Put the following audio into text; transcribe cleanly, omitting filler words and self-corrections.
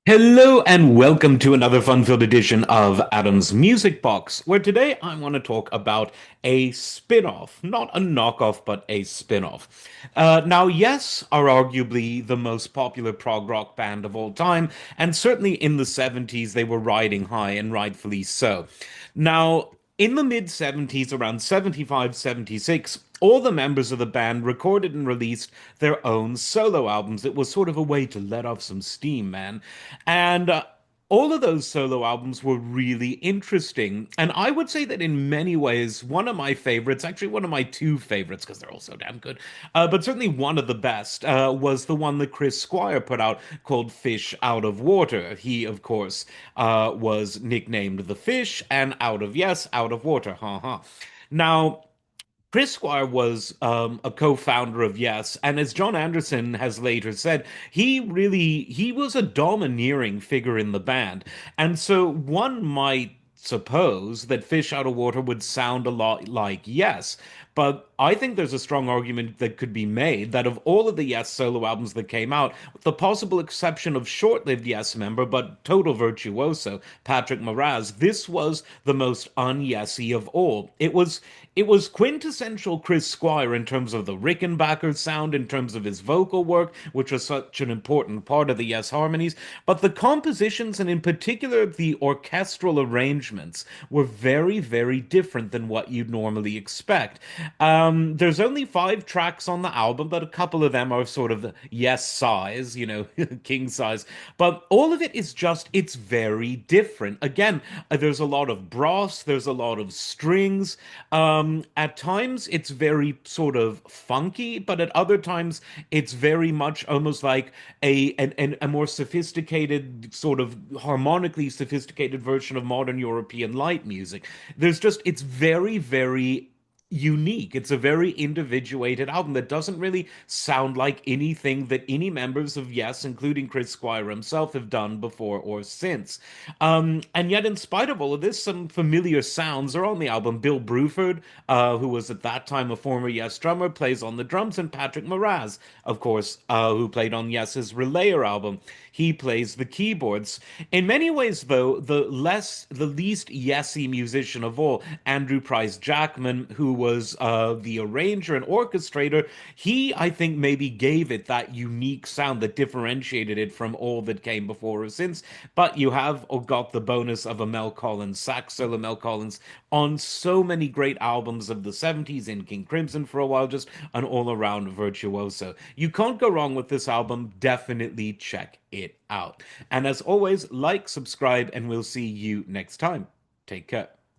Hello and welcome to another fun-filled edition of Adam's Music Box, where today I want to talk about a spin-off, not a knockoff, but a spin-off. Now, Yes are arguably the most popular prog rock band of all time, and certainly in the 70s they were riding high, and rightfully so. Now, in the mid 70s, around 75, 76, all the members of the band recorded and released their own solo albums. It was sort of a way to let off some steam, man. And all of those solo albums were really interesting. And I would say that in many ways, one of my favorites, actually one of my two favorites, because they're all so damn good, but certainly one of the best, was the one that Chris Squire put out called Fish Out of Water. He, of course, was nicknamed The Fish, and out of yes, out of water. Ha ha. Now, Chris Squire was a co-founder of Yes, and as John Anderson has later said, he was a domineering figure in the band, and so one might suppose that Fish Out of Water would sound a lot like Yes, but I think there's a strong argument that could be made that of all of the Yes solo albums that came out, with the possible exception of short-lived Yes member but total virtuoso Patrick Moraz, this was the most un-Yessy of all. It was quintessential Chris Squire in terms of the Rickenbacker sound, in terms of his vocal work, which was such an important part of the Yes harmonies, but the compositions and in particular the orchestral arrangements were very, very different than what you'd normally expect. There's only 5 tracks on the album, but a couple of them are sort of the Yes size, king size, but all of it is just, it's very different. Again, there's a lot of brass, there's a lot of strings. At times it's very sort of funky, but at other times it's very much almost like a more sophisticated, sort of harmonically sophisticated version of modern European light music. It's very, very unique. It's a very individuated album that doesn't really sound like anything that any members of Yes, including Chris Squire himself, have done before or since. And yet, in spite of all of this, some familiar sounds are on the album. Bill Bruford, who was at that time a former Yes drummer, plays on the drums, and Patrick Moraz, of course, who played on Yes's Relayer album, he plays the keyboards. In many ways, though, the least Yessy musician of all, Andrew Price Jackman, who was the arranger and orchestrator, he, I think, maybe gave it that unique sound that differentiated it from all that came before or since. But you have got the bonus of a Mel Collins sax solo. Mel Collins on so many great albums of the 70s, in King Crimson for a while, just an all-around virtuoso. You can't go wrong with this album. Definitely check it out. And as always, like, subscribe, and we'll see you next time. Take care.